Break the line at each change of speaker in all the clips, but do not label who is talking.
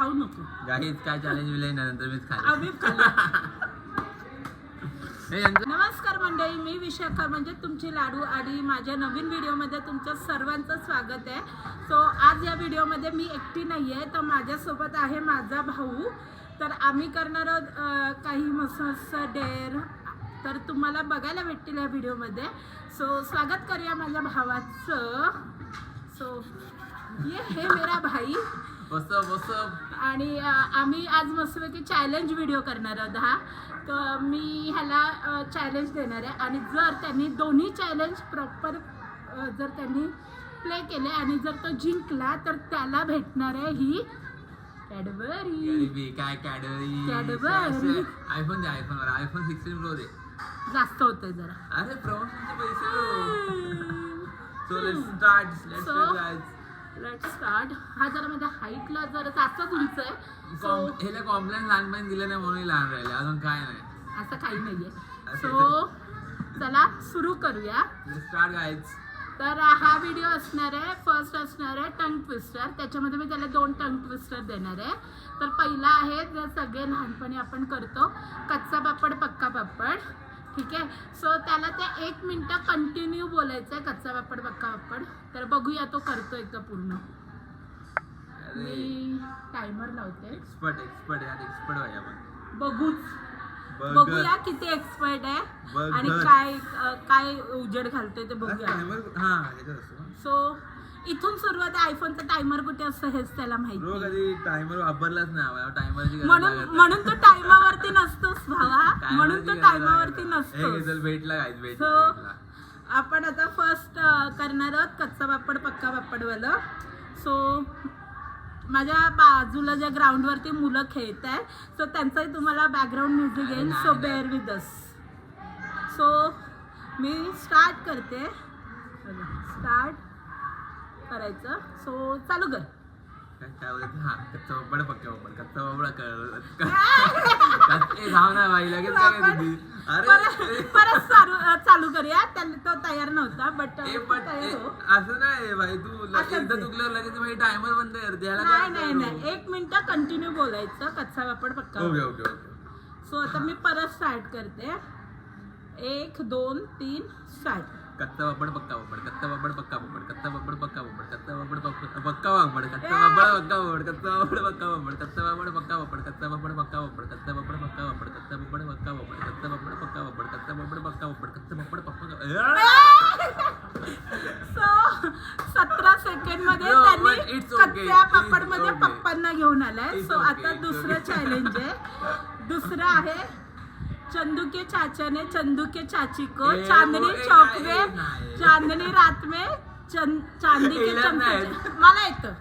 खाऊ नको.
गाईज काय चॅलेंज मिळेल नंतर मीच
आम्ही नमस्कार मंडळी, मी विशाखा म्हणजे तुमची लाडू आणि माझ्या नवीन व्हिडिओमध्ये तुमचं सर्वांचं स्वागत आहे. सो आज या व्हिडिओमध्ये मी एकटी नाही आहे, तर माझ्यासोबत आहे माझा भाऊ. तर आम्ही करणार आहोत काही मस्त डेअर, तर तुम्हाला बघायला भेटतील या व्हिडिओमध्ये. सो स्वागत करूया माझ्या भावाचं. सो ये हे मेरा भाई आणि आम्ही आज मस्तपैकी चॅलेंज व्हिडिओ करणार आहोत हा. तर मी ह्याला चॅलेंज देणार आहे आणि जर त्यांनी दोन्ही चॅलेंज प्रॉपर जर त्यांनी प्ले केले आणि जर तो जिंकला तर त्याला भेटणार आहे ही कॅडबरी.
काय कॅडबरी? आयफोन दे, आयफोन 16 प्रो दे.
जास्त होतंय जरा.
अरे प्रमोशनचे पैसे. So let's start. हा जरा माझ्या हाईटला जरा जास्तच उंच आहे. ह्याला कॉम्प्लेन लहानपणी दिलं नाही म्हणून लहान राहिले, अजून काय नाही,
असं काही नाहीये. सो चला सुरू करूया.
Start guys.
तर हा व्हिडिओ असणार आहे, फर्स्ट असणार आहे टंग ट्विस्टर. त्याच्यामध्ये मी त्याला 2 टंग ट्विस्टर देणार आहे. तर पहिला आहे जे सगळे लहानपणी आपण करतो, कच्चा पापड पक्का पापड. ठीक आहे. सो त्याला ते 1 मिनिट कंटिन्यू बोलायचं आहे, कच्चा पापड पक्का पापड. तर बघूया तो करतोय का पूर्ण. मी टायमर लावते.
एक्सपर्ट यार, एक्सपर्ट आहे आपण.
बघूया किती एक्सपर्ट आहे आणि काय उजेड घालतोय ते बघूया. सो इथून सुरुवात आहे. आयफोनचा टायमर कुठे असतो हेच त्याला माहिती.
टायमर वापरलाच नाही, टायमरची
म्हणून तो टायमावरती नसतोस भावा, म्हणून तो टायमावरती नसतो.
भेटला.
आपण आता फर्स्ट करणार आहोत कच्चा पापड पक्का पापड वाला. सो माझ्या बाजूला ज्या ग्राउंडवरती मुलं खेळत आहे, सो त्यांचाही तुम्हाला बॅकग्राऊंड म्युझिक येईल. So bear with us. So मी स्टार्ट करते. स्टार्ट करायचं. सो चालू कर.
कच्चा पापड पक्का पापड, कच्चा पापड
परत चालू करूया. तो तयार नव्हता बट
असं नाही भाई, तू एकदा चुकल्यावर लगेच भाई टायमर बंद करते.
नाही 1 मिनिट कंटिन्यू बोलायचं कच्चा पापड पक्का.
ओके.
सो आता मी परत स्टार्ट करते. 1 2 3 स्टार्ट.
कच्चा पापड पक्का पापड, कच्चा पापड पक्का पापड, कच्चा पापड पक्का पापड, कच्चा पापड पक्का पापड, कच्चा पापड पक्का पापड, कच्चा पापड पक्का पापड, कच्चा पापड पक्का पापड, कच्चा पापड पक्का पापड, कच्चा पापड पक्का पापड, कच्चा पापड पक्का पापड, कच्चा पापड पक्का पापड, कच्चा पापड पक्का पापड, कच्चा पापड पक्का.
सो 17 सेकंड मध्ये त्यांनी कच्च्या पापड मध्ये पप्पांना घेऊन आलाय. सो आता दुसरं चॅलेंज आहे. दुसरं आहे चंदू के चाचा ने चंदू के चाची को चांदनी चौक में चांदनी रात में चांदी के चमचे. मला येतं.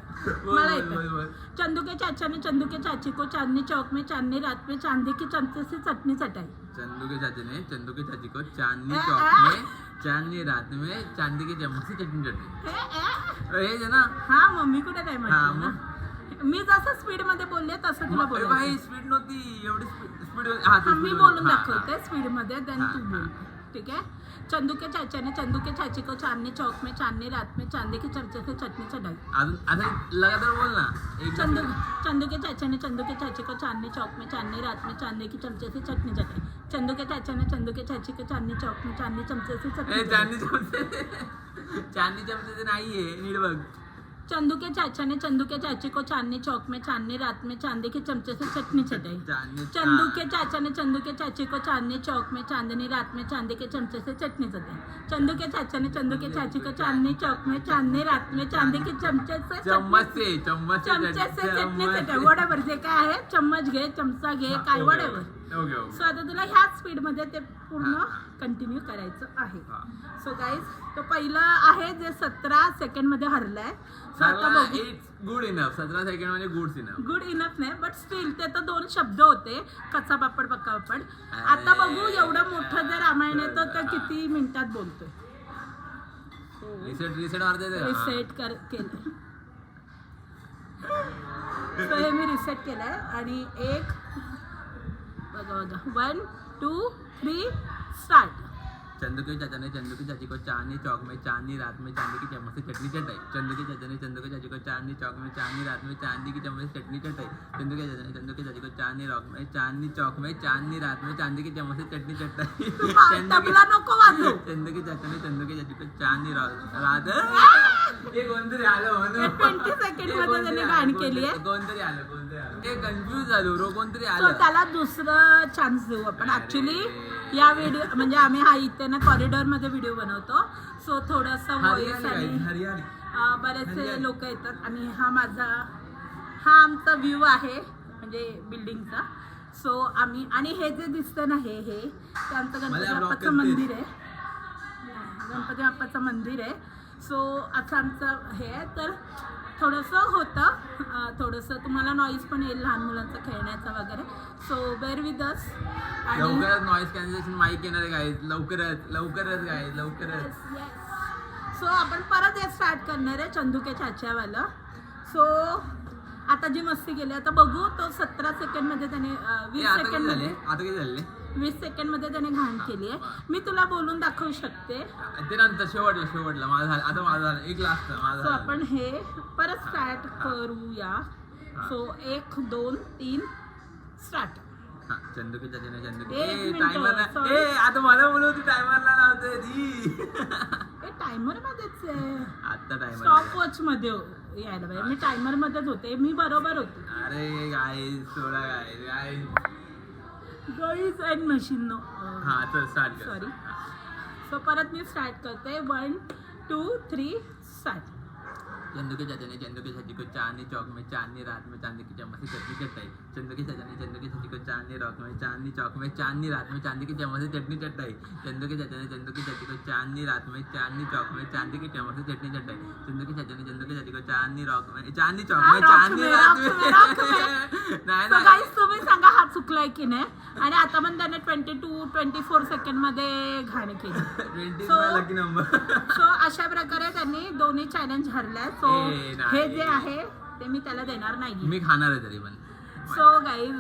चंदू के चाचा ने चंदू के चाची को चांदनी चौक में चांदनी रात में चांदी के चमचे से चटनी चटाई.
चंदू के चाचा ने चंदू के चाची को चांदनी चौक में चांदनी रात में चांदी के चमचे से चटनी चटाई. हे ना.
हा मम्मी कुठे काय म्हणते. मी जसं स्पीड मध्ये बोलले तसं तुला बोल.
स्पीड नव्हती एवढी स्पीड.
मी बोलून दाखवते स्पीड मध्ये, देन तू बोल. ठीक है. चंदू के चाचा ने चंदू के चाची को चांदनी चौक में चांदनी रात में चांदी के चमचे से चटनी चटाई.
लगातार बोल ना.
चंदू के चाचा ने चंदू के चाची को चांदनी चौक में चांदनी रात में चांदी के चमचे से चटनी चटाई. चंदू के चाचा ने चंदू के चाची को चांदनी चौक में चांदनी चमचे से चटनी.
चांदनी चमचे नाहीये, नीट बघ.
चंदू के चाचा ने चंदू के चाची को चांदनी चौक में चांदनी रात में चांदी के चमचे से चटनी चटाई. चंदू के चाचा ने चंदू के चाची को चांदनी चौक में चांदनी रात में चांदी के चमचे से चटनी चटाई. चंदू के चाचा ने चंदू के चाची को चांदनी चौक में चांदनी रात में चांदी के चमचे से चटनी चटाई. वडेवर जे काय आहे, चम्मच घे, चमचा घे, काय वडेवर. सो आता तुला ह्याच स्पीड मध्ये ते पूर्ण कंटिन्यू करायचं आहे. सो गाईज, तो पहिला आहे जे 17 सेकंड मध्ये हरलाय.
Good enough. 17 सेकंड म्हणजे गुड इनफ
नाही, बट स्टील ते तर 2 शब्द होते, कच्चा पापड पक्का पापड. आता बघू एवढं मोठं जर रामायण येतो तर किती मिनिटात बोलतोय. रिसेट केलंय. सो हे मी रिसेट केलंय आणि 1 बघा 1 2 3 स्टार्ट.
चंदू के चाचा ने चंदू की चाची को चांदनी चौक में चांदनी रात में चांदी की चम्मच से चटनी चटाई। चंदू के चाचा ने चंदू की चाची को चांदनी चौक में चांदनी रात में चांदी की चम्मच से चटनी चटाई। चंदू के चाचा ने चंदू की चाची को चांदनी चौक में चांदनी रात में चांदी की चम्मच से चटनी चटाई।
तबला नको वाजवू.
चंदू के चाचा ने चंदू की चाची को चांदनी रात हे कोणतरी आलं म्हणून
20 सेकंड मध्ये त्याने गाणी केली आहे.
कोणतरी आलं हे कन्फ्यूज झालो रो कोणतरी
सो
आलं.
त्याला दुसरं चान्स देऊ आपण. ऍक्च्युली या व्हिडिओ म्हणजे आम्ही हा इथे ना कॉरिडॉर मध्ये व्हिडिओ बनवतो. सो थोडासा व्हॉइस आणि
हरियाली
बरेचसे लोक येतात आणि हा आमचा व्ह्यू आहे म्हणजे बिल्डिंगचा. सो आम्ही आणि हे जे दिसतं ना हे ते आमचं गणपती बाप्पाचं मंदिर आहे. गणपती बाप्पाचं मंदिर आहे. सो असं आमचं हे आहे. तर थोडंसं होतं थोडंसं तुम्हाला नॉईज पण येईल लहान मुलांचं खेळण्याचा वगैरे. So bear with us. आणि
लवकरच नॉईज कॅन्सलेशन माईक येणार आहे गाईज. लवकरच गाईज लवकरच.
सो आपण परत हे स्टार्ट करणार आहे चंदूके चाच्यावालं. सो आता जी मस्ती केली आता बघू. तो 17 सेकंडमध्ये त्याने 20 सेकंडमध्ये
आता किती झाले
20 सेकंडमध्ये त्याने घाण केली आहे. मी तुला बोलून दाखवू शकते.
ते नंतर शेवटला माझं झालं. आता माझं झालं एक लास्ट माझं
सो
झालं.
आपण हे परत स्टार्ट करूया. So 1 2 3 start.
हा, चंदू की चाची ने चंदू
एक
की
मिनिट,
टायमरला
sorry.
आता मला बोलवती टायमरला लावते ती.
हे टायमर मध्येच आहे.
आता टायमर
स्टॉप वॉच मध्ये यायला पाहिजे. मी टायमर मध्येच होते. मी बरोबर होते.
अरे गाईज सोडा guys
guys and machine no.
हा चल स्टार्ट कर.
सॉरी. सो परत मी स्टार्ट करते. 1 2 3 स्टार्ट.
चंदू के चाचा ने चंदू की चाची को चांदनी चौक में चांदनी रात में चांदी की चम्मच से चटनी चटाई। चंदू के चाचा ने चंदू की चाची को चांदनी चौक में चांदनी रात में चांदी की चम्मच से चटनी चटाई। चंदू के चाचा ने चंदू की चाची को चांदनी रात में चांदनी चौक में चांदी की चम्मच से चटनी चटाई। चंदू के चाचा ने चंदू की चाची को चांदनी चौक में चांदनी रात में नाही
सो गाईज तुम्ही सांगा हा चुकलाय की नाही. आणि आता पण त्याने 22-24 सेकंड मध्ये घाण केली.
20 लकी नंबर.
सो अशा प्रकारे त्यांनी दोन्ही चॅलेंज हरल्या. सो हे जे आहे ते मी त्याला देणार नाही.
मी खाणार आहे तरी पण.
सो गाईज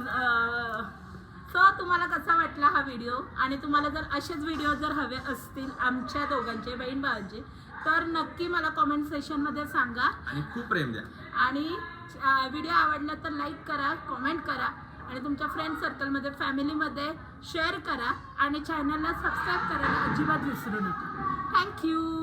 सो तुम्हाला कसा वाटला हा व्हिडिओ. आणि तुम्हाला जर असेच व्हिडिओ जर हवे असतील आमच्या दोघांचे बहीण भावांचे तर नक्की मला कॉमेंट सेक्शनमध्ये सांगा.
आणि खूप प्रेम द्या.
आणि व्हिडिओ आवडला तर लाईक करा, कॉमेंट करा आणि तुमच्या फ्रेंड सर्कलमध्ये फॅमिलीमध्ये शेअर करा आणि चॅनलला सबस्क्राईब करायला अजिबात विसरू नका. थँक्यू.